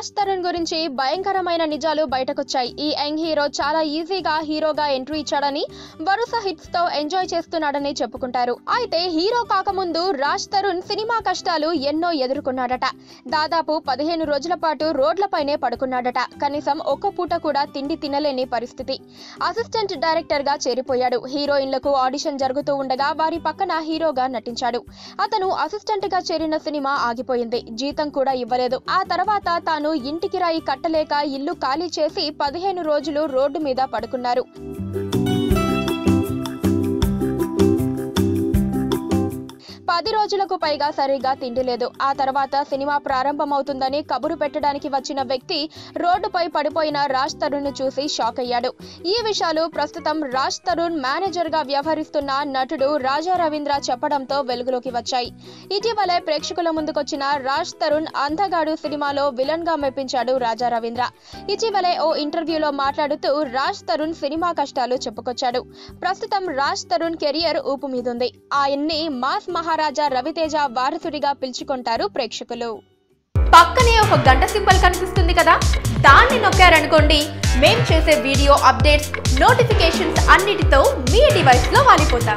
రాజ్ తరుణ్ గురించి భయంకరమైన నిజాలు బయటకొచ్చాయి. ఈ యంగ్ హీరో చాలా ఈజీగా హీరోగా ఎంట్రీ ఇచ్చాడని, వరుస హిట్స్ తో ఎంజాయ్ చేస్తున్నాడని చెప్పుకుంటారు. అయితే హీరో కాకముందు రాజ్ తరుణ్ సినిమా కష్టాలు ఎన్నో ఎదుర్కొన్నాడట. దాదాపు 15 రోజుల పాటు రోడ్లపైనే పడుకున్నాడట. కనీసం ఒక్క పూట కూడా తిండి తినలేని పరిస్థితి. అసిస్టెంట్ డైరెక్టర్ గా చేరిపోయాడు. హీరోయిన్లకు ఆడిషన్ జరుగుతూ ఉండగా వారి పక్కన హీరోగా నటించాడు. అతను అసిస్టెంట్ గా చేరిన సినిమా ఆగిపోయింది. జీతం కూడా ఇవ్వలేదు. ఆ తర్వాత తాను ఇంటి కిరాయి కట్టలేక ఇల్లు ఖాళీ చేసి 15 రోజులు రోడ్డు మీద పడుకున్నారు. 10 రోజులకు పైగా సరిగా తిండి లేదు. ఆ తర్వాత సినిమా ప్రారంభమవుతుందని కబురు పెట్టడానికి వచ్చిన వ్యక్తి రోడ్డుపై పడిపోయిన రాజ్ తరుణ్ ను చూసి షాక్ అయ్యాడు. ఈ విషయాలు ప్రస్తుతం రాజ్ తరుణ్ మేనేజర్ గా వ్యవహరిస్తున్న నటుడు రాజా రవీంద్ర చెప్పడంతో వెలుగులోకి వచ్చాయి. ఇటీవలే ప్రేక్షకుల ముందుకొచ్చిన రాజ్ తరుణ్ అందగాడు సినిమాలో విలన్ గా మెప్పించాడు రాజా రవీంద్ర. ఇటీవలే ఓ ఇంటర్వ్యూలో మాట్లాడుతూ రాజ్ తరుణ్ సినిమా కష్టాలు చెప్పుకొచ్చాడు. ప్రస్తుతం రాజ్ తరుణ్ కెరియర్ ఊపు మీదుంది. ఆయన్ని మాస్ మహారాజా రవితేజ వారసుడిగా పిలుచుకుంటారు ప్రేక్షకులు. పక్కనే ఒక గంట సింబల్ కనిపిస్తుంది కదా, దాన్ని నొక్కారనుకోండి, మేం చేసే వీడియో అప్డేట్స్, నోటిఫికేషన్స్ అన్నిటితో మీ డివైస్ లో వాలిపోతాం.